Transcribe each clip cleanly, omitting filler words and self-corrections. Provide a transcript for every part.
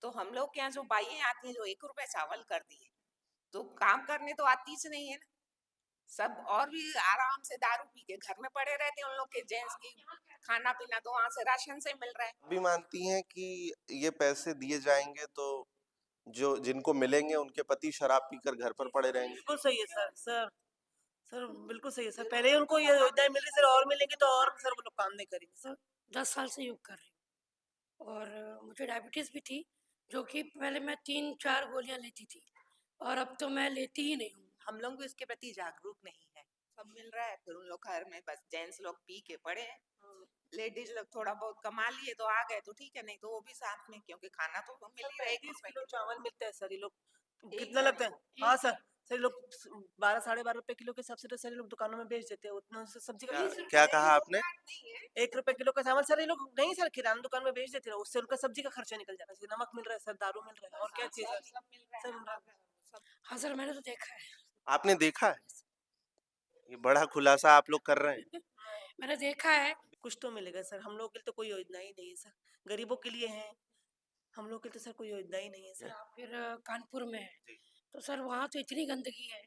तो हम लोग के यहाँ जो बाइयाँ आती हैं जो 1 रुपए चावल कर दिए, तो काम करने तो आती ही नहीं है ना। सब और भी आराम से दारू पी के घर में पड़े रहते हैं, उन लोग के जेंट्स की खाना पीना तो वहां से राशन से मिल रहा है। भी मानती हैं कि ये पैसे दिए जाएंगे तो जो जिनको मिलेंगे उनके पति शराब पीकर घर पर पड़े रहेंगे? बिल्कुल सही है सर, बिल्कुल सही है सर। पहले ही उनको ये योजनाएं मिल रही सर, और मिलेंगे तो और सर वो लोग काम नहीं करेंगे सर। 10 साल से योग कर रही हूँ और मुझे डायबिटीज़ भी थी, जो कि पहले मैं 3-4 गोलियाँ लेती थी और अब तो मैं लेती ही नहीं हूँ। हम लोग भी इसके प्रति जागरूक नहीं है। सब मिल रहा है, फिर उन लोग घर में बस जेंट्स लोग पी के पड़े हैं, लेडीज लोग थोड़ा बहुत कमा लिए तो आ गए तो ठीक है, नहीं तो वो भी साथ में, क्योंकि खाना तो मिल ही रहा है। 35 किलो चावल मिलता है सर, ये लोग एक कितना जन लगता है? को हाँ सर, सर ये लोग 12-12.5 रुपए किलो के हिसाब से तो सर ये लोग दुकानों में बेच देते हैं, उतना से सब्जी का क्या कहा आपने? 1 रुपए किलो का चावल सर ये लोग नहीं सर किराना दुकान में बेच देते हैं, उससे उनका सब्जी का खर्चा निकल जाता है। नमक मिल रहा है सर, दारू मिल रहा है, और क्या चीज है सब मिल रहा सर? है। हाँ सर, मैंने तो देखा है। आपने देखा है? ये बड़ा खुलासा आप लोग कर रहे हैं। मैंने देखा है। कुछ तो मिलेगा सर, हम लोग के लिए तो कोई योजना ही नहीं है सर, गरीबों के लिए है, हम लोग के लिए तो सर कोई योजना ही नहीं है सर। फिर कानपुर में है, तो सर वहाँ तो इतनी गंदगी है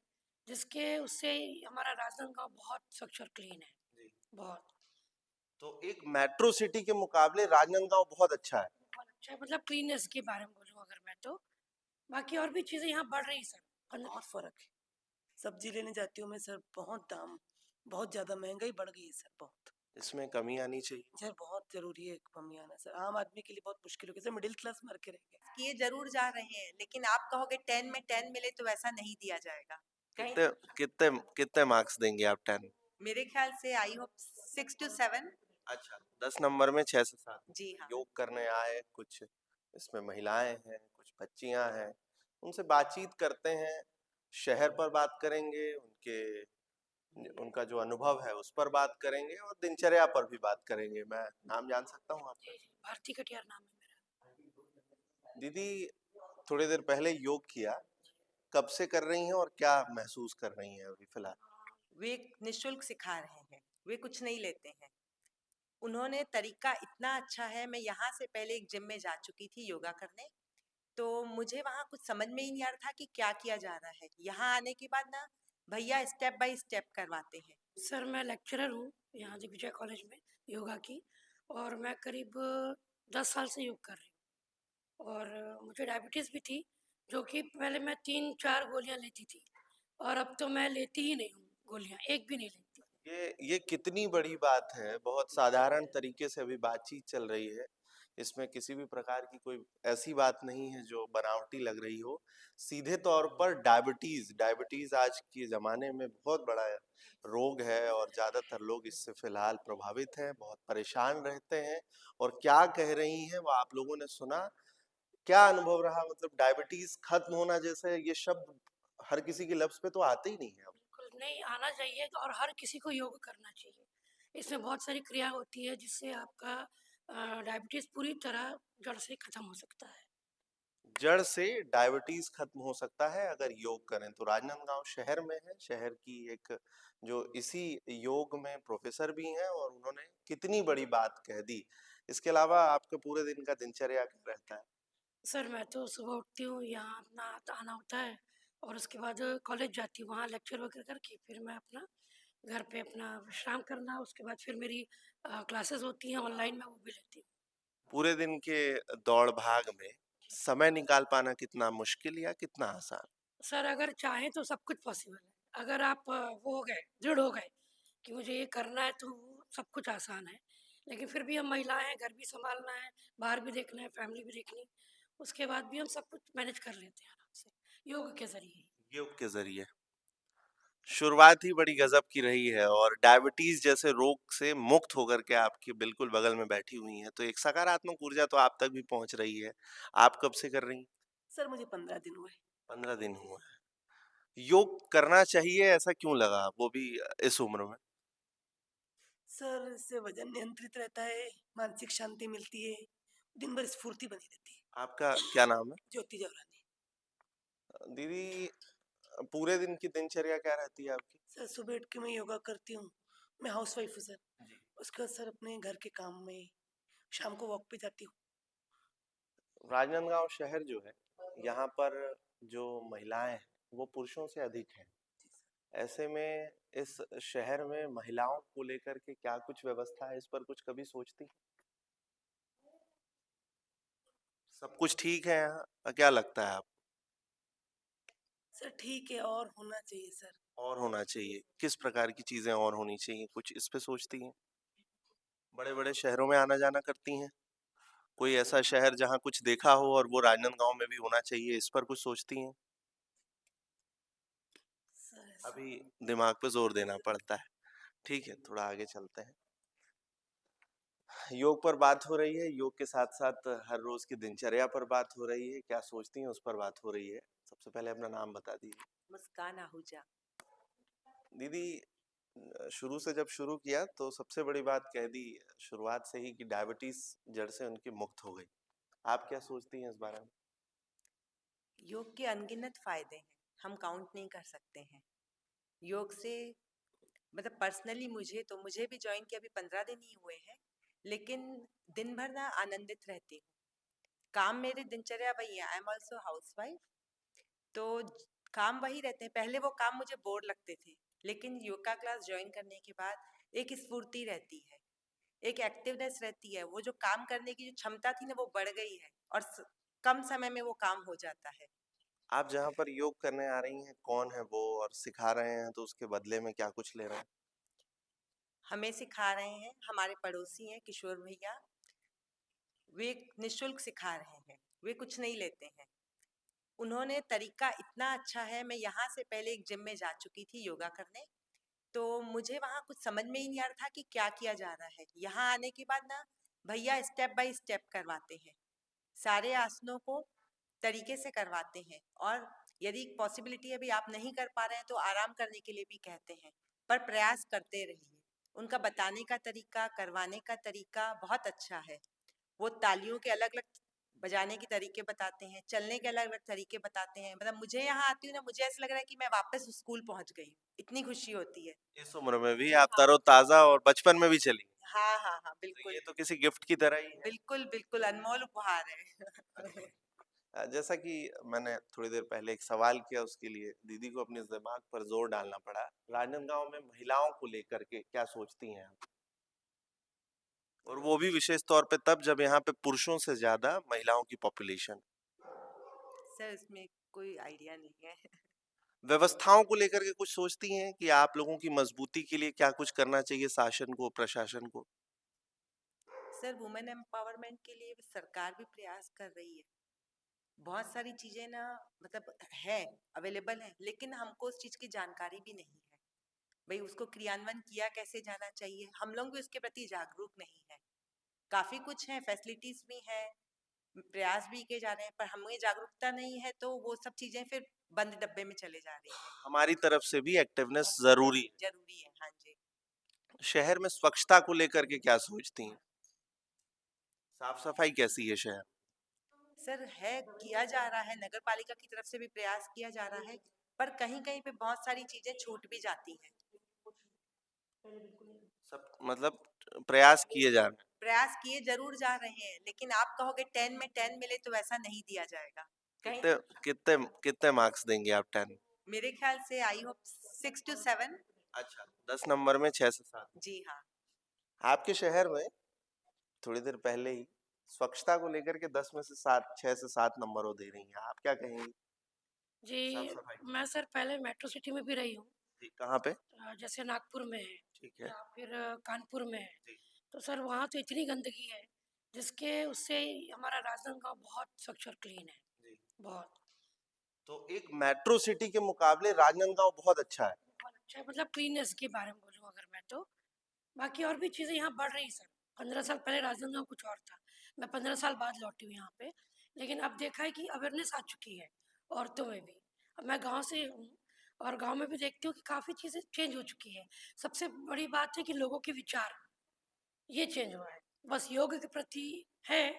जिसके उससे हमारा राजनांदगांव बहुत स्वच्छ और क्लीन है, बहुत तो एक मेट्रो सिटी के मुकाबले राजनांदगांव बहुत अच्छा है। बहुत अच्छा है। मतलब क्लीननेस के बारे में बोलूँ अगर मैं, तो बाकी और भी चीज़ें यहाँ बढ़ रही सर। बहुत फर्क है, सब्जी लेने जाती हूँ मैं सर, बहुत दाम, बहुत ज्यादा महंगाई बढ़ गई है सर, बहुत। इसमें कमी आनी चाहिए सर बहुत जरूरी है कमी आना सर, आम आदमी के लिए बहुत मुश्किल हो गया सर, मिडिल क्लास मर के रह गए। किए जरूर जा रहे हैं, लेकिन आप कहोगे 10 में 10 मिले तो वैसा नहीं दिया जाएगा कहीं। कितने कितने कितने मार्क्स देंगे आप 10? मेरे ख्याल से आई होप 6 to 7। अच्छा, 10 नंबर में 6 से 7। जी हाँ। योग करने आए कुछ, इसमें महिलाएं हैं, कुछ बच्चियां हैं, उनसे बातचीत करते हैं। शहर पर बात करेंगे, उनका जो अनुभव है उस पर बात करेंगे, और दिनचर्या पर भी बात करेंगे। मैं नाम जान सकता हूँ आपका? जी जी, भारती कटियार नाम है मेरा। दीदी, थोड़ी देर पहले योग किया, कब से कर रही हैं और क्या महसूस कर रही हैं अभी फिलहाल? वे निशुल्क सिखा रहे हैं, वे कुछ नहीं लेते हैं। उन्होंने तरीका इतना अच्छा है, मैं यहाँ से पहले एक जिम में जा चुकी थी योगा करने, तो मुझे वहाँ कुछ समझ में ही नहीं आ रहा था कि क्या किया जा रहा है। यहाँ आने के बाद ना भैया स्टेप बाय स्टेप करवाते हैं। सर मैं लेक्चरर हूँ यहाँ दिग्विजय कॉलेज में योगा की, और मैं करीब 10 साल से योग कर रही हूँ और मुझे डायबिटीज़ भी थी, जो कि पहले मैं 3-4 गोलियाँ लेती थी और अब तो मैं लेती ही नहीं हूँ गोलियाँ, एक भी नहीं लेती। ये कितनी बड़ी बात है। बहुत साधारण तरीके से अभी बातचीत चल रही है, इसमें किसी भी प्रकार की कोई ऐसी बात नहीं है जो बनावटी लग रही हो। सीधे तौर पर डायबिटीज डायबिटीज आज के ज़माने में बहुत बड़ा रोग है, और ज़्यादातर लोग इससे फिलहाल प्रभावित हैं, बहुत परेशान रहते हैं। और क्या कह रही हैं वो आप लोगों ने सुना। क्या अनुभव रहा? मतलब डायबिटीज खत्म होना जैसे ये शब्द हर किसी की लब्ज पे तो आते ही नहीं है अब। बिल्कुल नहीं आना चाहिए, और हर किसी को योग करना चाहिए। इसमें बहुत सारी क्रिया होती है जिससे आपका डायबिटीज़ पूरी तरह जड़ से खत्म हो सकता है। जड़ से डायबिटीज खत्म हो सकता है अगर योग करें तो। राजनांदगांव शहर में है, शहर की एक जो इसी योग में प्रोफेसर भी हैं, और उन्होंने कितनी बड़ी बात कह दी। इसके अलावा आपके पूरे दिन का दिनचर्या क्या रहता है? सर मैं तो सुबह उठती हूँ, यहाँ अपना आना होता है और उसके बाद कॉलेज जाती हूँ, वहाँ लेक्चर वगैरह करके फिर मैं अपना घर पे अपना विश्राम करना, उसके बाद फिर मेरी क्लासेस होती हैं ऑनलाइन, मैं वो भी लेती हूँ। पूरे दिन के दौड़ भाग में समय निकाल पाना कितना मुश्किल या कितना आसान? सर अगर चाहें तो सब कुछ पॉसिबल है, अगर आप वो हो गए, दृढ़ हो गए कि मुझे ये करना है, तो वो सब कुछ आसान है। लेकिन फिर भी हम महिलाएं हैं, घर भी संभालना है, बाहर भी देखना है, फैमिली भी देखनी, उसके बाद भी हम सब कुछ मैनेज कर लेते हैं आराम से योग के जरिए। योग के जरिए शुरुआत ही बड़ी गजब की रही है, और डायबिटीज जैसे रोग से मुक्त होकर के आपके बिल्कुल बगल में बैठी हुई हैं, तो एक सकारात्मक ऊर्जा तो आप तक भी पहुंच रही है। आप कब से कर रही हैं? सर मुझे 15 दिन हुए। 15 दिन हुए हैं। योग करना चाहिए ऐसा क्यों लगा, वो भी इस उम्र में? सर इससे वजन नियंत्रित रहता है, मानसिक शांति मिलती है, दिन भर स्फूर्ति बनी रहती है। आपका क्या नाम है? ज्योति जवरानी। दीदी, पूरे दिन की दिनचर्या क्या रहती है आपकी? सर सुबह उठ के मैं योगा करती हूँ, मैं हाउस वाइफ हूँ सर। उसके बाद सर अपने घर के काम में, शाम को वॉक पे जाती हूँ। राजनांदगांव शहर जो है, यहाँ पर जो महिलाएं हैं वो पुरुषों से अधिक हैं। ऐसे में इस शहर में महिलाओं को लेकर के क्या कुछ व्यवस्था है, इस पर कुछ कभी सोचती हैं? सब कुछ ठीक है यहाँ, क्या लगता है आप? सर ठीक है, और होना चाहिए सर। और होना चाहिए, किस प्रकार की चीजें और होनी चाहिए, कुछ इस पे सोचती हैं? बड़े बड़े शहरों में आना जाना करती हैं, कोई ऐसा शहर जहाँ कुछ देखा हो और वो राजनांदगांव में भी होना चाहिए, इस पर कुछ सोचती हैं? सर ऐसा अभी दिमाग पे जोर देना पड़ता है। ठीक है, थोड़ा आगे चलते हैं। योग पर बात हो रही है, योग के साथ साथ हर रोज की दिनचर्या पर बात हो रही है, क्या सोचती हैं उस पर बात हो रही है। सबसे पहले अपना नाम बता दीजिए। मुस्कान आहूजा। दीदी, शुरू से जब शुरू किया तो सबसे बड़ी बात कह दी शुरुआत से ही कि डायबिटीज जड़ से उनकी मुक्त हो गई। आप क्या सोचती हैं इस बारे में? योग के अनगिनत फायदे हैं, हम काउंट नहीं कर सकते हैं। योग से मतलब पर्सनली मुझे भी ज्वाइन किया अभी 15 दिन ही हुए हैं, लेकिन दिन भर ना आनंदित रहती हूँ। काम मेरे दिनचर्या वही है, I am also house wife. तो काम वही रहते हैं, पहले वो काम मुझे बोर लगते थे, लेकिन योगा क्लास ज्वाइन करने के बाद एक स्फूर्ति रहती है, एक एक्टिवनेस रहती है। वो जो काम करने की जो क्षमता थी ना वो बढ़ गई है, और कम समय में वो काम हो जाता है। आप जहाँ पर योग करने आ रही हैं, कौन है वो और सिखा रहे हैं, तो उसके बदले में क्या कुछ ले रहे हैं? हमें सिखा रहे हैं हमारे पड़ोसी हैं किशोर भैया, वे निशुल्क सिखा रहे हैं, वे कुछ नहीं लेते हैं। उन्होंने तरीका इतना अच्छा है, मैं यहाँ से पहले एक जिम में जा चुकी थी योगा करने, तो मुझे वहाँ कुछ समझ में ही नहीं आ रहा था कि क्या किया जा रहा है। यहाँ आने के बाद ना भैया स्टेप बाय स्टेप करवाते हैं, सारे आसनों को तरीके से करवाते हैं, और यदि पॉसिबिलिटी अभी आप नहीं कर पा रहे हैं तो आराम करने के लिए भी कहते हैं, पर प्रयास करते रहिए। उनका बताने का तरीका, करवाने का तरीका बहुत अच्छा है। वो तालियों के अलग अलग बजाने के तरीके बताते हैं, चलने के अलग अलग तरीके बताते हैं। मतलब मुझे यहाँ आती हूँ ना, मुझे ऐसा लग रहा है कि मैं वापस स्कूल पहुँच गई हूँ, इतनी खुशी होती है। इस उम्र में भी आप तरोताजा और बचपन में भी चली हैं। हाँ हाँ हाँ, तो बिल्कुल ये तो किसी गिफ्ट की तरह ही है। बिल्कुल बिल्कुल अनमोल उपहार है। जैसा कि मैंने थोड़ी देर पहले एक सवाल किया, उसके लिए दीदी को अपने दिमाग पर जोर डालना पड़ा। राजनांदगांव में महिलाओं को लेकर के क्या सोचती हैं आप? और वो भी विशेष तौर पे तब जब यहाँ पे पुरुषों से ज्यादा महिलाओं की पॉपुलेशन। सर इसमें कोई आइडिया नहीं है। व्यवस्थाओं को लेकर के कुछ सोचती हैं कि आप लोगों की मजबूती के लिए क्या कुछ करना चाहिए, शासन को, प्रशासन को? सर वुमेन एम्पावरमेंट के लिए सरकार भी प्रयास कर रही है, बहुत सारी चीजें ना मतलब है, अवेलेबल है, लेकिन हमको उस चीज की जानकारी भी नहीं है। भाई उसको क्रियान्वयन किया कैसे जाना चाहिए, हम लोग भी उसके प्रति जागरूक नहीं है। काफी कुछ है, फैसिलिटीज भी है, प्रयास भी किए जा रहे हैं, पर हमें जागरूकता नहीं है, तो वो सब चीजें फिर बंद डब्बे में चले जा रही हैं। हमारी तरफ से भी एक्टिवनेस जरूरी है। जरूरी है, हाँ जी। शहर में स्वच्छता को लेकर के क्या सोचती हैं? साफ सफाई कैसी है शहर? सर है, किया जा रहा है, नगर पालिका की तरफ से भी प्रयास किया जा रहा है, पर कहीं कहीं पे बहुत सारी चीजें छूट भी जाती हैं। सब मतलब प्रयास किए जा रहे हैं। प्रयास किए जरूर जा रहे हैं, लेकिन आप कहोगे 10 में 10 मिले तो वैसा नहीं दिया जाएगा कहीं। कितने कितने कितने मार्क्स देंगे आप 10? मेरे ख्याल से आई होप 6 to 7। अच्छा, 10 नंबर में 6 से 7। जी हाँ। आपके शहर में थोड़ी देर पहले ही स्वच्छता को लेकर के 10 में से 7, 6 से 7 नंबर वो दे रही हैं, आप क्या कहेंगी? जी, साफ सफाई। मैं सर पहले मेट्रो सिटी में भी रही हूँ। जी, कहाँ पे? जैसे नागपुर में है ठीक है। या फिर कानपुर में है। जी। तो सर वहाँ तो इतनी गंदगी है, जिसके उससे ही हमारा राजनांदगांव बहुत स्वच्छ और क्लीन है, जी। बहुत। तो एक मेट्रो सिटी के मुकाबले राजनांदगांव बहुत अच्छा है। बहुत अच्छा है, मतलब क्लीननेस के बारे में बोलूँ अगर मैं तो। बाकी और भी चीज़ें यहाँ बढ़ रही सर। 15 साल पहले राजनांदगांव कुछ और था। मैं 15 साल बाद लौटी हूँ यहाँ पे। लेकिन अब देखा है कि अवेयरनेस आ चुकी है, औरतों में भी। अब मैं गाँव से हूँ, और गाँव में भी देखती हूँ कि काफ़ी चीज़ें चेंज हो चुकी है। सबसे बड़ी बात है कि लोगों के विचार, ये चेंज हुआ है। बस योग के प्रति है,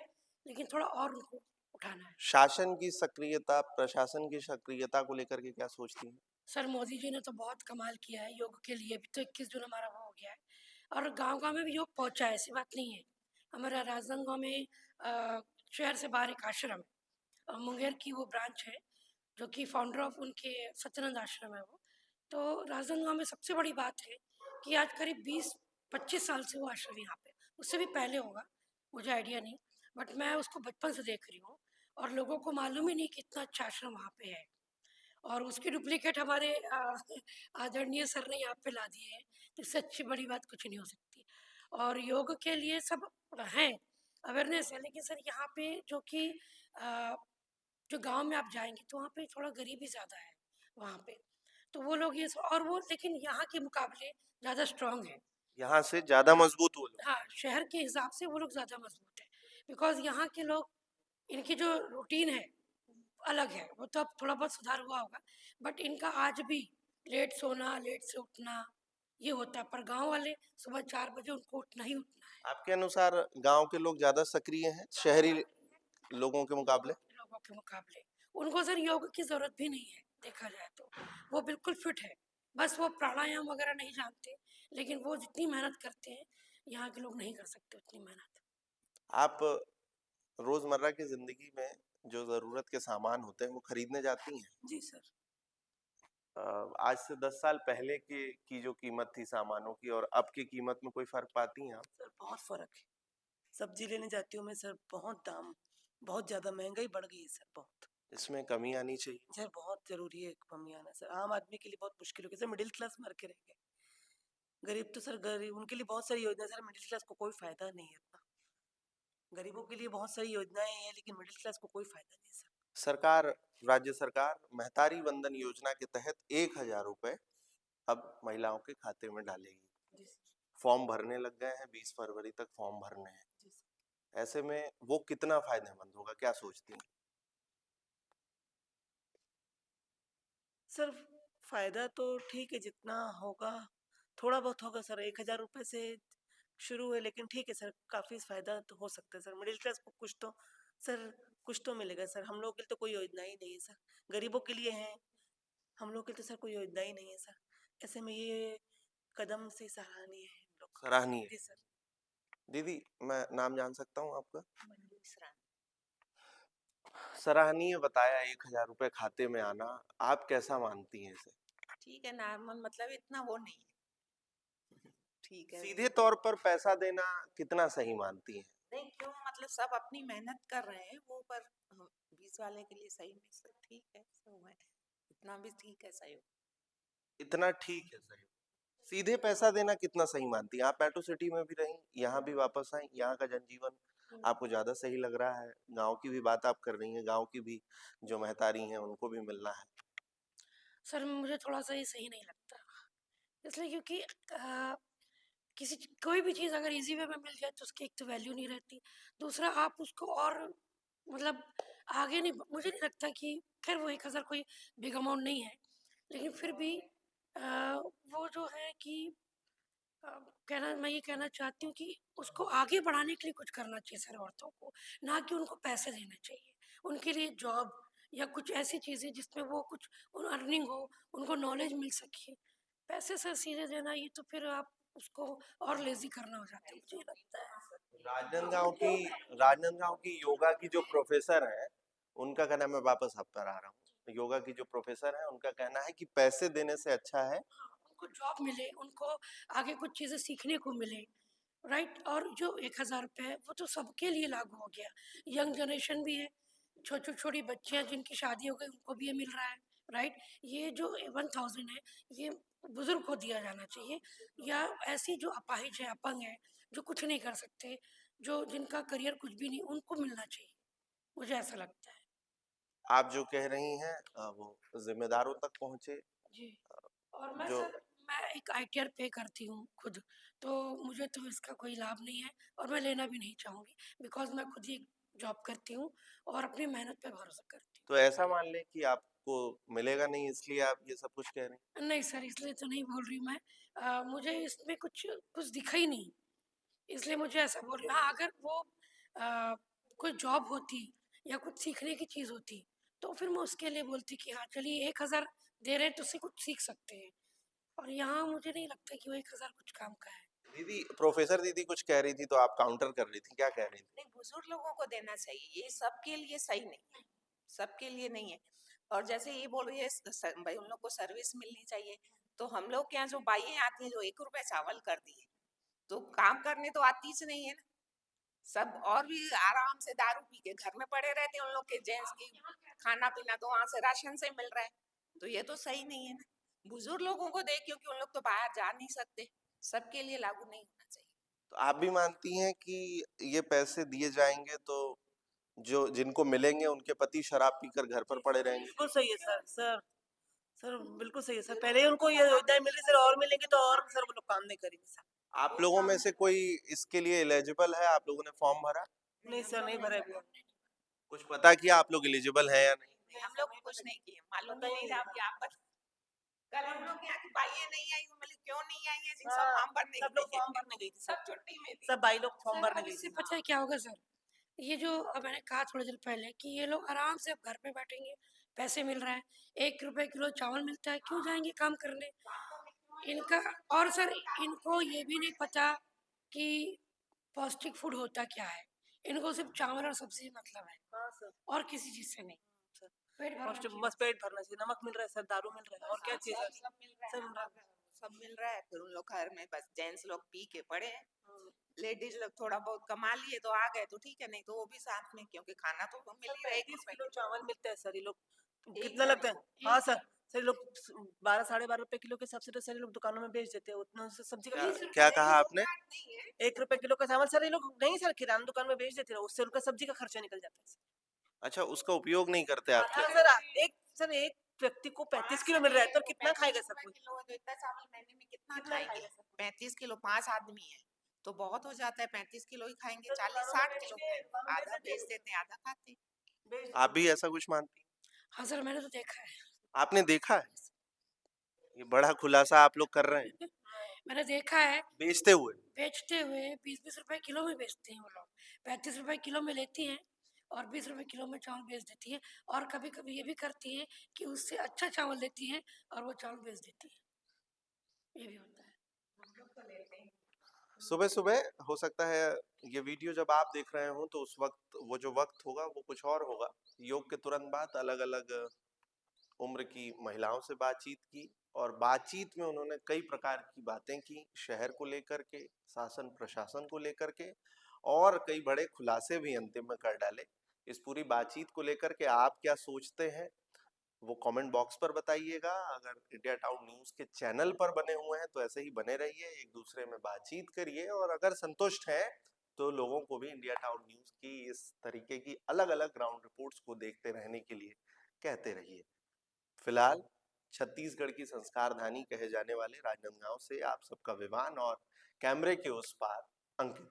लेकिन थोड़ा और उनको उठाना है। शासन की सक्रियता, प्रशासन की सक्रियता को लेकर के क्या सोचती हैं? सर मोदी जी ने तो बहुत कमाल किया है योग के लिए। भी तो 21 जून हमारा वो हो गया है, और गांव-गांव में भी योग पहुंचा है, ऐसी बात नहीं है। हमारा राजनांदगांव में शहर से बाहर एक आश्रम है, मुंगेर की वो ब्रांच है, जो कि फाउंडर ऑफ उनके सत्यानंद आश्रम है वो। तो राजनांदगांव में सबसे बड़ी बात है कि आज करीब 20-25 साल से वो आश्रम यहाँ पे, उससे भी पहले होगा, मुझे आइडिया नहीं, बट मैं उसको बचपन से देख रही हूँ और लोगों को मालूम ही नहीं कि इतना अच्छा आश्रम वहाँ पे है। और उसकी डुप्लीकेट हमारे आदरणीय सर ने यहाँ पे ला दिए हैं, तो इससे अच्छी बड़ी बात कुछ नहीं हो सकती। और योग के लिए सब हैं, अवेयरनेस है, लेकिन सर यहाँ पे जो कि जो गांव में आप जाएंगे तो वहाँ पे थोड़ा गरीबी ज़्यादा है वहाँ पे, तो वो लोग और वो लेकिन यहाँ के मुकाबले ज़्यादा स्ट्रांग है। यहाँ से ज्यादा मजबूत वो लोग। हाँ, शहर के हिसाब से वो लोग ज़्यादा मजबूत है, बिकॉज यहाँ के लोग, इनकी जो रूटीन है अलग है, वो तो अब थोड़ा बहुत सुधार हुआ होगा, बट इनका आज भी लेट सोना, लेट से उठना ये होता है, पर गांव वाले सुबह 4 बजे उनको उठना ही उठना है। आपके अनुसार गांव के लोग ज्यादा सक्रिय हैं शहरी लोगों के मुकाबले? लोगों के मुकाबले उनको सर योग की जरूरत भी नहीं है, देखा जाए तो वो बिल्कुल फिट है, बस वो प्राणायाम वगैरह नहीं जानते, लेकिन वो जितनी मेहनत करते हैं यहाँ के लोग नहीं कर सकते उतनी मेहनत। आप रोजमर्रा की जिंदगी में जो जरूरत के सामान होते हैं वो खरीदने जाती हैं? जी सर। आज से 10 साल पहले के की जो कीमत थी सामानों की और अब की कीमत में कोई फर्क पाती हैं आप? सर बहुत फर्क है। सब्जी लेने जाती हूँ मैं सर, बहुत दाम, बहुत ज्यादा महंगाई बढ़ गई है सर, बहुत। इसमें कमी आनी चाहिए। सर बहुत जरूरी है कमी आना सर, आम आदमी के लिए बहुत मुश्किल हो गया सर, मिडिल क्लास मर के रह गए। गरीब तो सर गरीब, उनके लिए बहुत सारी योजना सर, मिडिल क्लास को कोई फायदा नहीं है इतना। गरीबों के लिए बहुत सारी योजनाएं हैं लेकिन मिडिल क्लास को कोई फायदा नहीं सर। सरकार, राज्य सरकार महतारी वंदन योजना के तहत 1,000 रुपए अब महिलाओं के खाते में डालेगी। जी सर। फॉर्म भरने लग गए हैं, 20 फरवरी तक फॉर्म भरने हैं। जी सर। ऐसे में वो कितना फायदेमंद होगा, क्या सोचती हैं? सर फायदा तो ठीक है, जितना होगा थोड़ा बहुत होगा सर, 1,000 रुपए से शुरू है, लेकिन ठीक है सर, काफी फायदा तो हो सकता है सर, मिडिल क्लास को कुछ तो सर, कुछ तो मिलेगा सर। हम लोगों के लिए तो कोई योजना ही नहीं है सर, गरीबों के लिए है, हम लोग के लिए तो सर कोई योजना ही नहीं है सर। ऐसे में ये कदम से सराहनीय है हम लोग। सराहनीय। जी सर। दीदी, मैं नाम जान सकता हूँ आपका? मंजू मिश्रा। सराहनीय बताया 1,000 रुपए खाते में आना, आप कैसा मानती हैं इसे? ठीक है, नॉर्मल, मतलब इतना वो नहीं है। ठीक है। सीधे तौर पर पैसा देना कितना सही मानती हैं? नहीं, क्यों, मतलब सब अपनी मेहनत कर रहे हैं वो, पर 20 वाले के लिए सही में सब ठीक है, सब है, इतना भी ठीक है, सही हो। इतना ठीक है, सही। सीधे पैसा देना कितना सही मानती हैं? आप मेट्रो सिटी में भी रही, यहाँ भी वापस आई, यहाँ का जनजीवन आपको ज्यादा सही लग रहा है? गांव की भी बात आप कर रही हैं, गांव की भी जो महतारी हैं उनको भी मिलना है। सर मुझे थोड़ा सा ये सही नहीं लगता, इसलिए क्योंकि कोई भी चीज़ अगर इजी वे में मिल जाए तो उसकी एक तो वैल्यू नहीं रहती, दूसरा आप उसको और मतलब आगे नहीं, मुझे नहीं लगता कि, खैर वो 1,000 कोई बिग अमाउंट नहीं है, लेकिन फिर भी वो जो है कि अ, मैं ये कहना चाहती हूँ कि उसको आगे बढ़ाने के लिए कुछ करना चाहिए सर औरतों को, ना कि उनको पैसे देने चाहिए, उनके लिए जॉब या कुछ ऐसी चीज़ें जिसमें वो कुछ अर्निंग हो, उनको नॉलेज मिल सके। पैसे से सीधे देना ये तो फिर आप उसको और लेजी करना हो जाता है, मुझे ये लगता है। राजनांदगांव की राजनांदगांव की योगा की जो प्रोफेसर है, उनका कहना है, मैं वापस आप पर आ रहा हूँ, योगा की जो प्रोफेसर है उनका कहना है कि पैसे देने से अच्छा है हाँ, उनको जॉब मिले, उनको आगे कुछ चीज़ें सीखने को मिले, राइट। और जो 1,000 रुपये है वो तो सबके लिए लागू हो गया, यंग जनरेशन भी है, छोटी छोटी बच्चियां जिनकी शादी हो गई उनको भी ये मिल रहा है, राइट। ये जो 1,000 है ये बुजुर्ग को दिया जाना चाहिए, या ऐसी जो अपाहिज है, अपंग है, जो कुछ नहीं कर सकते, जो जिनका करियर कुछ भी नहीं, उनको मिलना चाहिए, मुझे ऐसा लगता है। आप जो कह रही हैं वो जिम्मेदारों तक पहुंचे। जी। और मैं जो सर, मैं एक आईटीआर पे करती हूँ खुद, तो मुझे तो इसका कोई लाभ नहीं है और मैं लेना भी नहीं चाहूँगी, बिकॉज मैं खुद ही जॉब करती हूँ और अपनी मेहनत पे भरोसा करती तो ऐसा मान लें कि आपको मिलेगा नहीं, इसलिए आप ये सब कुछ कह रहे हैं? हूँ। नहीं सर, इसलिए तो नहीं बोल रही मैं, मुझे इसमें कुछ कुछ दिखा ही नहीं, इसलिए मुझे ऐसा बोल रही हूँ। हाँ, अगर वो कोई जॉब होती या कुछ सीखने की चीज़ होती तो फिर मैं उसके लिए बोलती कि हाँ चलिए 1,000 दे रहे हैं तो उससे कुछ सीख सकते हैं, और यहाँ मुझे नहीं लगता कि वो 1,000 कुछ काम का है। दीदी, प्रोफेसर दीदी कुछ कह रही थी तो आप काउंटर कर रही थी, क्या कह रही थी? नहीं, बुजुर्ग लोगों को देना चाहिए, ये सबके लिए सही नहीं है, सबके लिए नहीं है। और जैसे ये बोल रही है भाई उन लोग को सर्विस मिलनी चाहिए, तो हम लोग के यहाँ जो बाइयाँ आती हैं जो 1 रुपए चावल कर दिए, तो काम करने तो आती ही नहीं है ना, सब और भी आराम से दारू पी के घर में पड़े रहते हैं, उन लोग के जेंट्स की खाना पीना तो वहां से राशन से मिल रहा है, तो ये तो सही नहीं है ना। बुजुर्ग लोगों को दे, क्योंकि उन लोग तो बाहर जा नहीं सकते, सबके लिए लागू नहीं होना चाहिए। तो आप भी मानती हैं कि ये पैसे दिए जाएंगे तो जो जिनको मिलेंगे उनके पति शराब पीकर घर पर पड़े रहेंगे? बिल्कुल सही है सर बिल्कुल सही है सर। पहले ही उनको ये योजनाएं मिल रही सर, और मिलेंगे तो और सर वो लोग काम नहीं करेंगे सर। आप लोगों में से कोई इसके लिए एलिजिबल है? आप लोगों ने फॉर्म भरा? नहीं सर, नहीं भरा अभी। कुछ पता किया आप लोग एलिजिबल है या नहीं? हम लोग कुछ नहीं किए, मालूम ही नहीं था कि आप कल हम लोग यहाँ की बाइयाँ नहीं आई, मतलब क्यों नहीं आई है, जिन सब फॉर्म भरने सब लोग फॉर्म भरने गई थी सब सर, छुट्टी में थी। सब भाई लोग फॉर्म सर भरने अब गई इससे थी। पता है क्या होगा सर, ये जो अब मैंने कहा थोड़ी देर पहले कि ये लोग आराम से अब घर पे बैठेंगे, पैसे मिल रहा है, 1 रुपए किलो चावल मिलता है, क्यों जाएंगे काम करने इनका। और सर इनको ये भी नहीं पता कि पौष्टिक फूड होता क्या है, इनको सिर्फ चावल और सब्जी से मतलब है हाँ सर, और किसी चीज से नहीं। पेट भरना पौष्टिक चाहिए। बस पेट भरना चाहिए, नमक मिल रहा है सर, दारू मिल रहा है, और क्या चाहिए सर? सब मिल रहा सब है, मिल रहा है। सब मिल रहा है, फिर उन लोग घर में बस जेंट्स लोग पी के पड़े हैं, लेडीज लोग थोड़ा बहुत कमा लिए तो आ गए तो ठीक है, नहीं तो वो भी साथ में, क्योंकि खाना तो मिल ही रहा है। 35 किलो चावल मिलता है सर, ये लोग एक कितना जन लगता है? को। हाँ सर, सर ये लोग 12 साढ़े 12 रुपए किलो के हिसाब से तो सर ये लोग दुकानों में बेच देते हैं, उतना से सब्जी का क्या कहा आपने? 1 रुपए किलो का चावल सर ये लोग नहीं सर किराना दुकान में बेच देते हैं, उससे उनका सब्जी का खर्चा निकल जाता है सर। अच्छा, उसका उपयोग नहीं करते आप हाँ लोग? सर एक व्यक्ति को 35 किलो मिल रहा है तो कितना खाएगा सर कोई? किलो है तो इतना चावल महीने में कितना कितना खाएंगे? खाएगा सर? 35 किलो 5 आदमी है तो बहुत हो जाता है, 35 किलो ही खाएंगे, सर, 40-60 किलो दुकानों में आधा बेच बेच देते देते हैं, आधा खाते हैं। बेच आप भी ऐसा कुछ मानती हैं? हाँ सर मैंने तो देखा है। आपने देखा है? ये बड़ा खुलासा आप लोग कर रहे हैं मैंने देखा है बेचते हुए। बेचते हुए 20-20 रुपए किलो में बेचते हैं वो लोग, 35 रुपए किलो में लेती हैं और 20 रुपए किलो में चावल बेच देती है, और कभी कभी ये भी करती है कि उससे अच्छा चावल देती है और वो चावल बेच देती है, ये भी होता है। सुबह सुबह हो सकता है ये वीडियो जब आप देख रहे हो तो उस वक्त वो जो वक्त होगा वो कुछ और होगा। योग के तुरंत बाद अलग अलग उम्र की महिलाओं से बातचीत की और बातचीत में उन्होंने कई प्रकार की बातें की, शहर को लेकर के, शासन प्रशासन को लेकर के, और कई बड़े खुलासे भी अंतिम में कर डाले। इस पूरी बातचीत को लेकर के आप क्या सोचते हैं वो कमेंट बॉक्स पर बताइएगा। अगर इंडिया टाउन न्यूज के चैनल पर बने हुए हैं तो ऐसे ही बने रहिए, एक दूसरे में बातचीत करिए, और अगर संतुष्ट हैं तो लोगों को भी इंडिया टाउन न्यूज की इस तरीके की अलग अलग ग्राउंड रिपोर्ट्स को देखते रहने के लिए कहते रहिए। फिलहाल छत्तीसगढ़ की संस्कार धानी कहे जाने वाले राजनांदगांव से आप सबका विवान और कैमरे के उस पार अंकित।